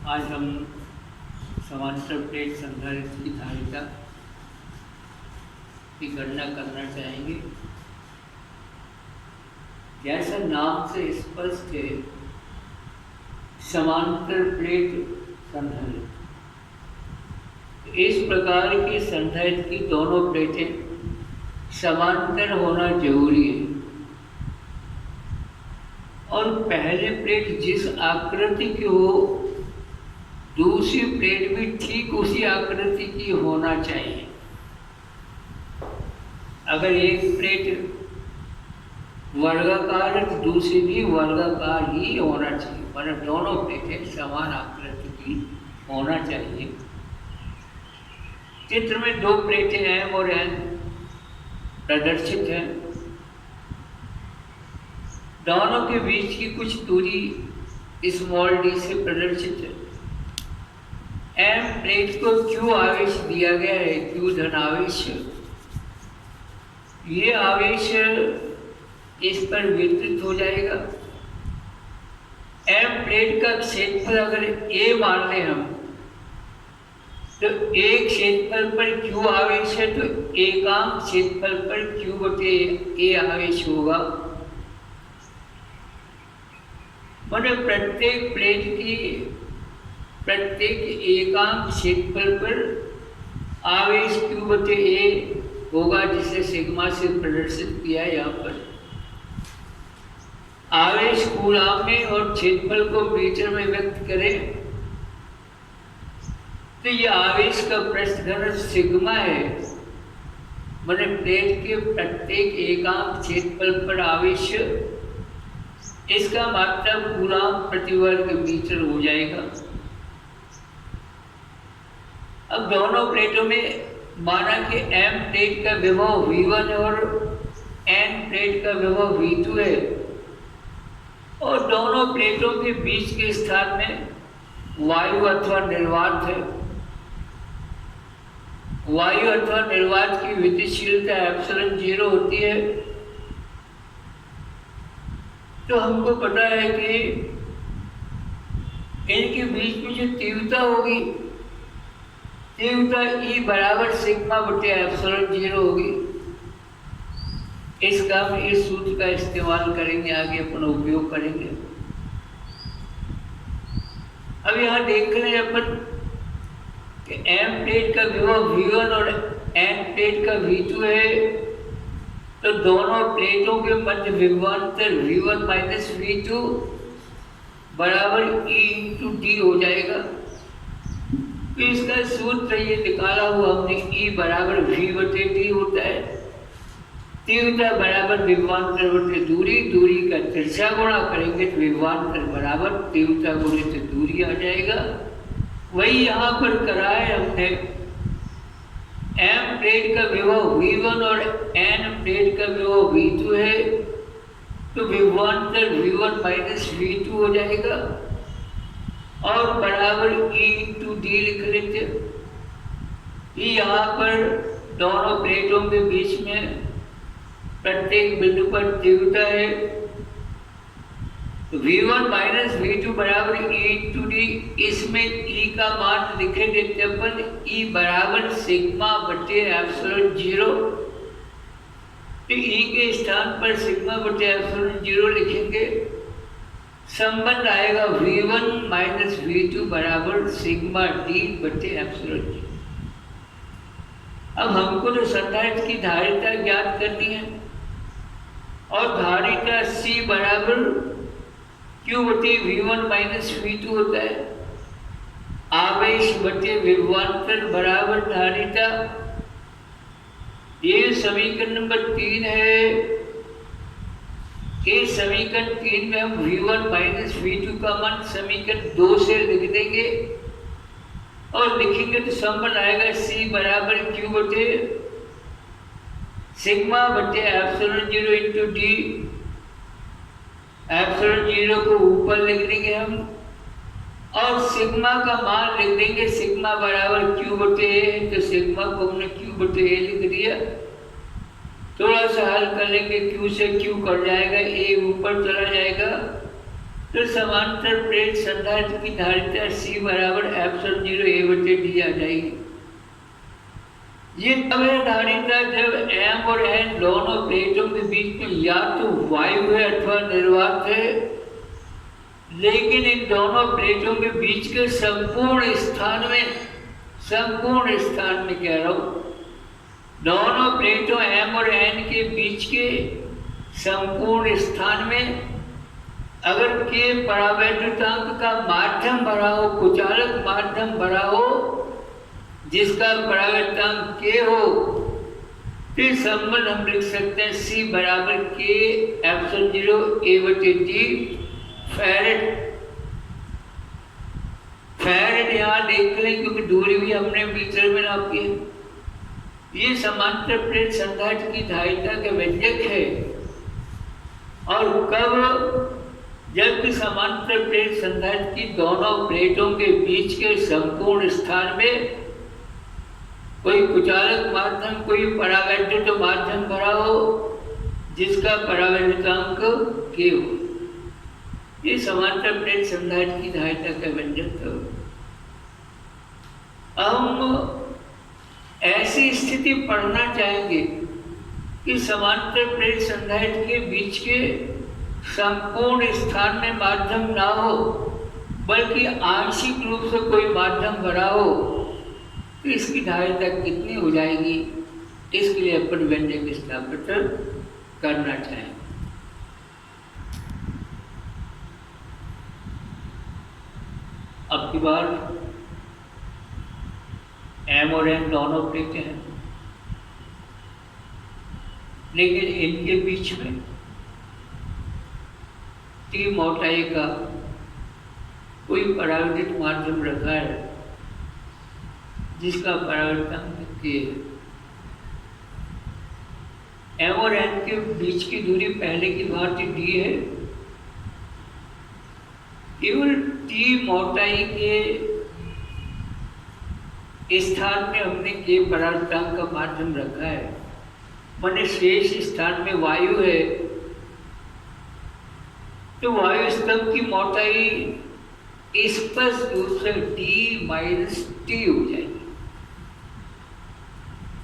आज हम समांतर प्लेट संधारित्र की धारिता की गणना करना चाहेंगे। जैसा नाम से स्पष्ट है, समांतर प्लेट संधारित्र, इस प्रकार की संधारित्र की दोनों प्लेटें समांतर होना जरूरी है और पहले प्लेट जिस आकृति की हो दूसरी प्लेट भी ठीक उसी आकृति की होना चाहिए। अगर एक प्लेट वर्गाकार है तो दूसरी भी वर्गाकार ही होना चाहिए, मतलब दोनों प्लेटें समान आकृति की होना चाहिए। चित्र में दो प्लेटें M और N प्रदर्शित हैं। दोनों के बीच की कुछ दूरी स्मॉल d से प्रदर्शित है। M प्लेट को Q आवेश दिया गया है, Q धन आवेश। ये आवेश इस पर वितरित हो जाएगा। M प्लेट का क्षेत्रफल अगर A मान लें हम, तो एक क्षेत्रफल पर Q आवेश है तो एकांक क्षेत्रफल पर Q बटे A आवेश होगा। माने प्रत्येक प्लेट की प्रत्येक एकांक क्षेत्रफल पर आवेश Q बटे A होगा, जिसे सिग्मा से प्रदर्शित किया है। यहाँ पर आवेश कूलाम में और क्षेत्रफल को मीटर में व्यक्त करें तो ये आवेश का पृष्ठ घनत्व सिग्मा है। माने प्लेट के प्रत्येक एकांक क्षेत्रफल पर आवेश, इसका मात्रा कूलाम प्रति वर्ग मीटर हो जाएगा। अब दोनों प्लेटों में माना कि M प्लेट का विभव V1 और N प्लेट का विभव V2 है और दोनों प्लेटों के बीच के स्थान में वायु अथवा निर्वात है। वायु अथवा निर्वात की विद्युतशीलता एप्सिलॉन 0 होती है। तो हमको पता है कि इनके बीच में जो तीव्रता होगी, तीव्रता E बराबर सिग्मा बटे एप्सिलॉन 0 होगी। इसका हम इस सूत्र का इस्तेमाल करेंगे, आगे अपन उपयोग करेंगे। अब यहाँ देख लें अपन कि M प्लेट का विभव V1 और N प्लेट का V2 है, तो दोनों प्लेटों के मध्य विभवांतर V1 माइनस V2 बराबर E इंटू D हो जाएगा। तो इसका सूत्र ये निकाला हुआ हमने, E बराबर V बटे D होता है। तीव्रता बराबर विभवांतर बटे दूरी, दूरी का तिरछा गुणा करेंगे तो विभवांतर बराबर तीव्रता गुणित दूरी आ जाएगा। वही यहाँ पर करा है हमने। M प्लेट का विभव V1 और N प्लेट का विभव V2 है, तो विभवांतर V1 माइनस V2 हो जाएगा और बराबर E इंटू D लिख लेते। यहाँ पर दोनों प्लेटों के बीच में प्रत्येक बिंदु पर तीव्रता है, तो V1 माइनस V2 बराबर E इंटू D। इसमें E का मान लिखे देते अपन, E बराबर सिग्मा बटे एप्सिलॉन 0। तो E के स्थान पर सिग्मा बटे एप्सिलॉन 0 लिखेंगे। संबंध आएगा V1 माइनस V2 बराबर सिग्मा D बटे एप्सिलॉन 0। अब हमको तो संधारित्र की धारिता ज्ञात करनी है और धारिता C बराबर Q बटे V1 माइनस V2 होता है। आवेश बटे विभवांतर बराबर धारिता, ये समीकरण नंबर 3 है। इस समीकरण 3 में हम V1 माइनस V2 का मान समीकरण 2 से लिख देंगे और लिखेंगे तो संबंध आएगा C बराबर Q बटे सिग्मा बटे एप्सिलॉन 0 इंटू D। एप्सिलॉन 0 को ऊपर लिख देंगे हम और सिग्मा का मान लिख देंगे। सिग्मा बराबर Q बटे A, तो सिग्मा को हमने Q बटे A लिख दिया। थोड़ा सा हल कर लेंगे, Q से Q कट जाएगा, A ऊपर चला जाएगा तो समांतर प्लेट संधारित्र की धारिता C बराबर एप्सिलॉन 0 A/D आ जाएगी। ये तब है धारिता जब M और N दोनों प्लेटों के बीच में या तो वायु है अथवा निर्वात है, लेकिन इन दोनों प्लेटों के बीच के संपूर्ण स्थान में कह रहा हूं, दोनों प्लेटों M और N के बीच के संपूर्ण स्थान में अगर के परावैद्युतांक का माध्यम भरा हो, कुचालक माध्यम भरा हो, जिसका परावैद्युतांक के हो, तो संबंध हम लिख सकते हैं C बराबर के एप्सिलॉन 0 A/D फैरेड। यहाँ देख लें क्योंकि दूरी भी हमने मीटर में नापी है। ये समांतर प्लेट संधारित्र की धारिता का व्यंजक है। और कब? जबकि समांतर प्लेट संधारित्र की दोनों प्लेटों के बीच के संपूर्ण स्थान में कोई कुचालक माध्यम, कोई परावैद्युत माध्यम भरा हो, जिसका परावैद्युतांक के हो। ये समांतर प्लेट संधारित्र की धारिता का व्यंजक है। हम ऐसी स्थिति पढ़ना चाहेंगे कि समांतर प्लेट संधारित्र के बीच के संपूर्ण स्थान में माध्यम ना हो, बल्कि आंशिक रूप से कोई माध्यम भरा हो, तो इसकी धारिता कितनी हो जाएगी? इसके लिए अपन व्यंजक स्थापित करना चाहेंगे। अब की बार M और N दोनों प्लेटें हैं, लेकिन इनके बीच में T मोटाई का कोई परावैद्युत माध्यम रखा है, जिसका परावैद्युतांक K है। M और N के बीच की दूरी पहले की भांति D है। केवल T मोटाई के स्थान में हमने के परावैद्युतांक का माध्यम रखा है, माने शेष स्थान में वायु है, तो वायु स्तंभ की मोटाई स्पष्ट रूप से D-T हो जाएगी।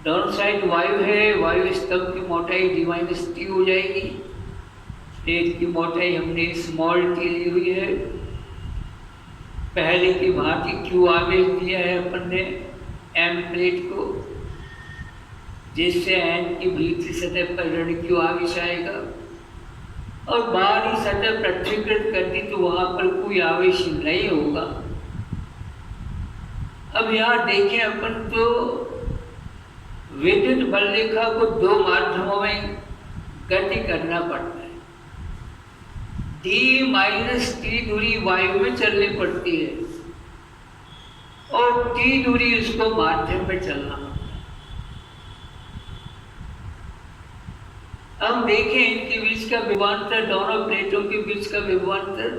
दोनों साइड वायु है, वायु स्तंभ की मोटाई D-T हो जाएगी। प्लेट की मोटाई हमने स्मॉल t ली हुई है। पहले की भांति Q आवेश दिया है अपन ने M प्लेट को, जिससे N की भीतरी सतह पर ऋण Q आवेश आएगा, और बाहरी सतह पृथ्वीकृत कर दी तो वहां पर कोई आवेश नहीं होगा। अब यहाँ देखें अपन तो विद्युत बल रेखा को दो माध्यमों में गति करना पड़ता है। D-T दूरी वायु में चलनी पड़ती है और T दूरी उसको माध्यम में चलना पड़ता है। हम देखें इनके बीच का विभवांतर, दोनों प्लेटों के बीच का विभवांतर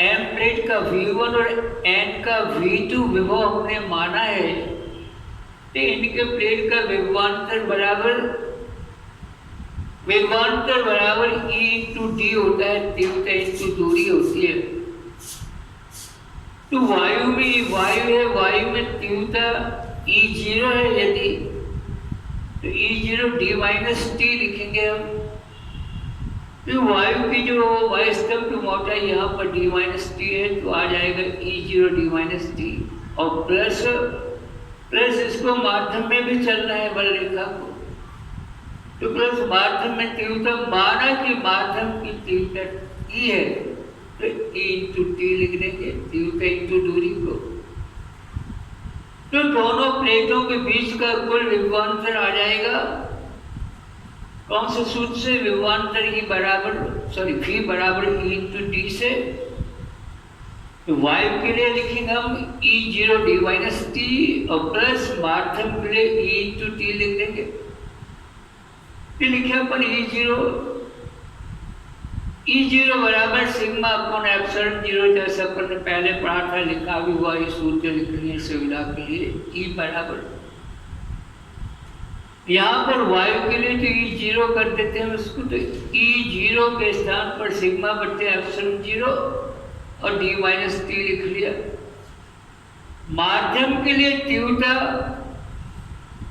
M प्लेट का V1 और N का V2 विभव हमने माना है, तो इनके प्लेट का विभवांतर बराबर E/D होता है, तीव्रता इंटू दूरी होती है। तो वायु में वायु है, वायु में तीव्रता E0 है, यदि तो E0 D-T लिखेंगे हम। तो वायु की जो वायु स्तंभ की मोटाई यहाँ पर D-T है, तो आ जाएगा E0 D-T, और प्लस इसको माध्यम में भी चलना है बल रेखा को, तो प्लस माध्यम में तीव्रता, माना कि माध्यम की तीव्रता E है, तो E/T लिख देंगे, तीव्रता इंटू दूरी को। तो दोनों प्लेटों के बीच का कुल विभवांतर आ जाएगा कौन से सूत्र से? विभवांतर V बराबर E/D से। तो वायु के लिए लिखेंगे हम E0 D-T और प्लस माध्यम के लिए E/T लिख देंगे। फिर लिखे अपन E0 बराबर सिग्मा अपॉन एप्सिलॉन 0, जैसा अपन ने पहले पढ़ा था, लिखा भी हुआ ये सूत्र लिखने सुविधा के लिए। E बराबर यहाँ पर वायु के लिए तो E0 कर देते हैं उसको, तो E0 के स्थान पर सिग्मा बटे एप्सिलॉन 0 और d माइनस टी लिख लिया। माध्यम के लिए तीव्रता,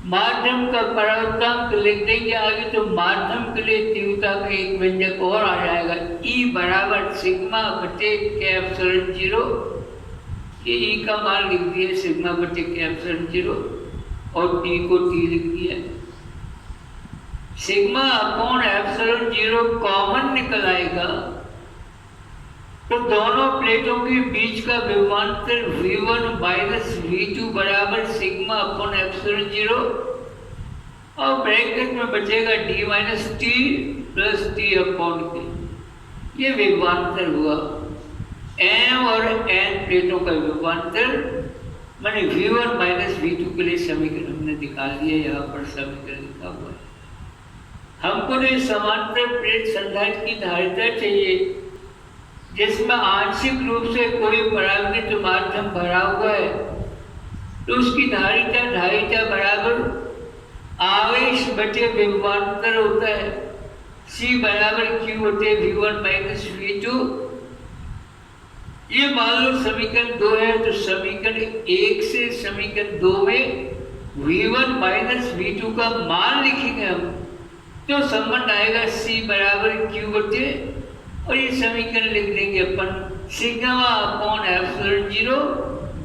माध्यम का परावर्तनांक लिख देंगे आगे, तो माध्यम के लिए तीव्रता का एक व्यंजक और आ जाएगा, E बराबर सिग्मा बटे के एप्सिलॉन 0। ये E का मान लिख दिया सिग्मा बटे के एप्सिलॉन 0 और T को T लिख दिया। सिग्मा अपॉन एप्सिलॉन 0 कॉमन निकल आएगा, तो दोनों प्लेटों के बीच का विभवांतर V1 माइनस V2 बराबर सिग्मा अपॉन एप्सिलॉन 0 और ब्रैकेट में बचेगा d minus T plus T upon के। ये विभवांतर हुआ m और n प्लेटों का विभवांतर, मैंने V1 माइनस V2 के लिए समीकरण हमने निकाल लिया, यहाँ पर समीकरण लिखा हुआ है। हमको तो समांतर प्लेट संधारित्र की धारिता चाहिए जिसमें आंशिक रूप से कोई परावर्तित माध्यम भरा हुआ है, तो उसकी धारिता बराबर आवेश बटे विभवांतर होता है, C बराबर Q बटे V1 माइनस V2। ये मान लो समीकरण 2 है, तो समीकरण 1 से समीकरण 2 में V1 माइनस V2 का मान लिखेंगे हम, तो संबंध आएगा C बराबर Q बटे, और ये समीकरण लिख देंगे अपन सिग्मा अपॉन एप्सिलॉन 0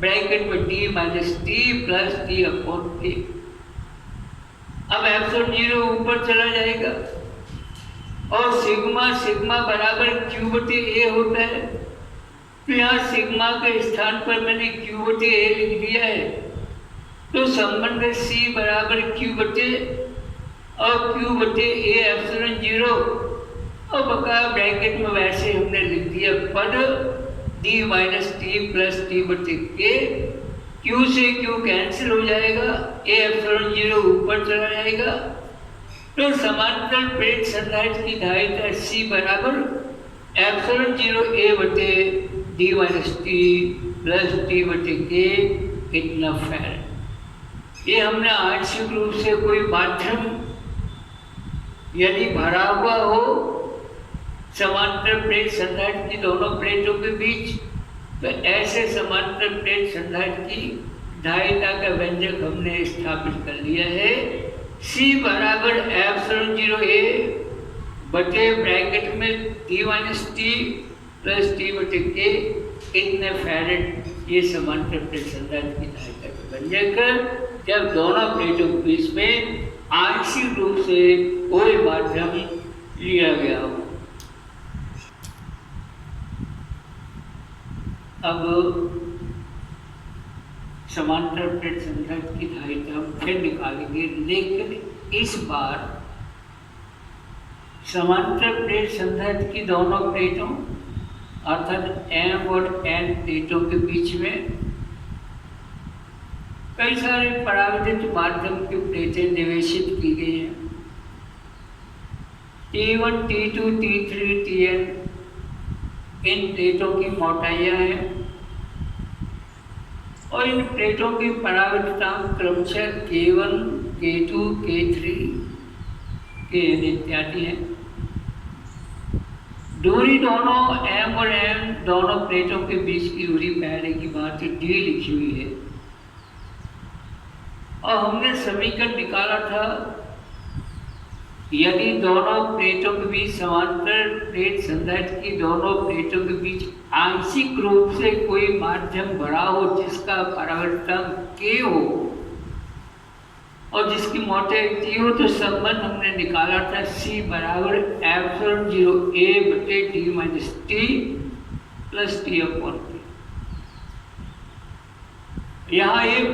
ब्रैकेट में d minus T plus T upon के। अब एप्सिलॉन 0 ऊपर चला जाएगा और सिग्मा बराबर Q बटे A होता है, तो यहाँ सिग्मा के स्थान पर मैंने Q बटे A लिख दिया है, तो संबंध C बराबर Q बटे और Q बटे A एप्सिलॉन 0 और बकाया ब्रैकेट में वैसे हमने लिख दिया पद d minus T plus T बटे के। Q से Q कैंसिल हो जाएगा, A एप्सिलॉन 0 ऊपर चला जाएगा, तो समांतर प्लेट संधारित्र की धारिता C बराबर एप्सिलॉन 0 A बटे d minus T plus T बटे के इतना फैराड। ये हमने आंशिक रूप से कोई माध्यम यदि भरा हुआ हो समांतर प्लेट संधारित्र की दोनों प्लेटों के बीच, तो ऐसे समांतर प्लेट संधारित्र की धारिता का व्यंजक हमने स्थापित कर लिया है। C बराबर एप्सिलॉन 0 A बटे ब्रैकेट में d minus T plus T बटे के इतने फैराड। ये समांतर प्लेट संधारित्र की धारिता का व्यंजक जब दोनों प्लेटों के बीच में आंशिक रूप से कोई माध्यम लिया गया हो। अब समांतर प्लेट संधारित्र की धारिता हम फिर निकालेंगे, लेकिन इस बार समांतर प्लेट संधारित्र की दोनों प्लेटों अर्थात M और N प्लेटों के बीच में कई सारे परावर्तित माध्यम की प्लेटें निवेशित की गई हैं। T1, T2, T3, Tn इन प्लेटों की मोटाइयाँ हैं और इन प्लेटों की परावर्तनांक क्रमशः K1, K2, K3, Kn इत्यादि हैं। दूरी दोनों M और N दोनों प्लेटों के बीच की दूरी पहले की बात D लिखी हुई है और हमने समीकरण निकाला था यदि दोनों प्लेटों के बीच समांतर प्लेट संधारित्र की दोनों प्लेटों के बीच आंशिक रूप से कोई माध्यम भरा हो जिसका परावर्तनांक K हो और जिसकी मोटाई T हो, तो संबंध हमने निकाला था C बराबर एप्सिलॉन 0 A बटे d minus T plus T upon के। यहाँ एक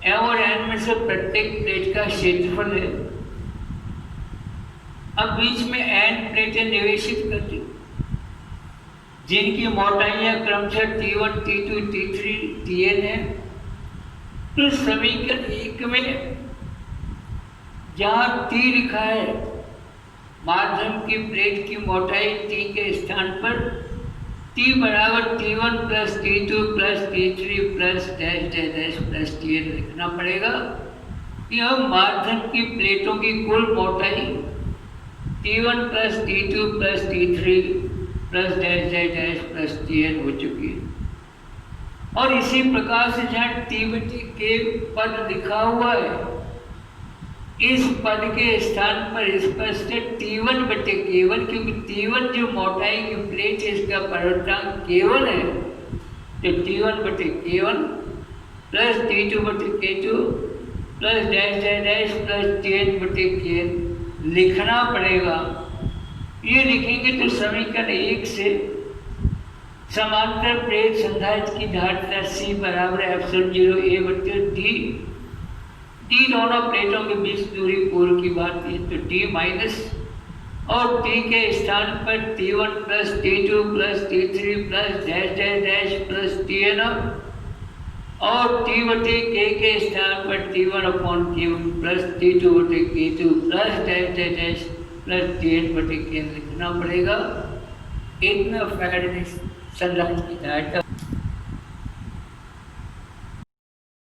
M और N में से प्रत्येक प्लेट का क्षेत्रफल है। अब बीच में N प्लेटें निवेशित करती जिनकी मोटाइयाँ क्रमशः T1, T2, T3, Tn है। तो समीकरण 1 में जहाँ T लिखा है माध्यम की प्लेट की मोटाई T के स्थान पर T बराबर T1 plus T2 plus T3 plus dash dash dash plus Tn लिखना पड़ेगा। यह माध्यम की प्लेटों की कुल मोटाई T1 plus T2 plus T3 plus dash dash dash plus Tn हो चुकी है। और इसी प्रकार से जहाँ T/K पद लिखा हुआ है, इस पद के स्थान पर स्पष्ट T1/K1, क्योंकि T1 जो मोटाई की प्लेट है इसका परिवर्तनांक K1 है, तो T1/K1 plus T2/K2 plus dash dash dash plus Tn/Kn लिखना पड़ेगा। ये लिखेंगे तो समीकरण 1 से समांतर प्लेट संधारित्र की धारिता C बराबर ε0 A/d। डी दोनों प्लेटों के बीच दूरी पूर्व की भांति है, तो d माइनस और t के स्थान पर T1 plus T2 plus T3 plus dash dash dash plus Tn, और T/K के स्थान पर T1/K1 plus T2/K2 plus dash dash dash plus Tn/Kn लिखना पड़ेगा। इतना फैराडे संधारित्र की धारिता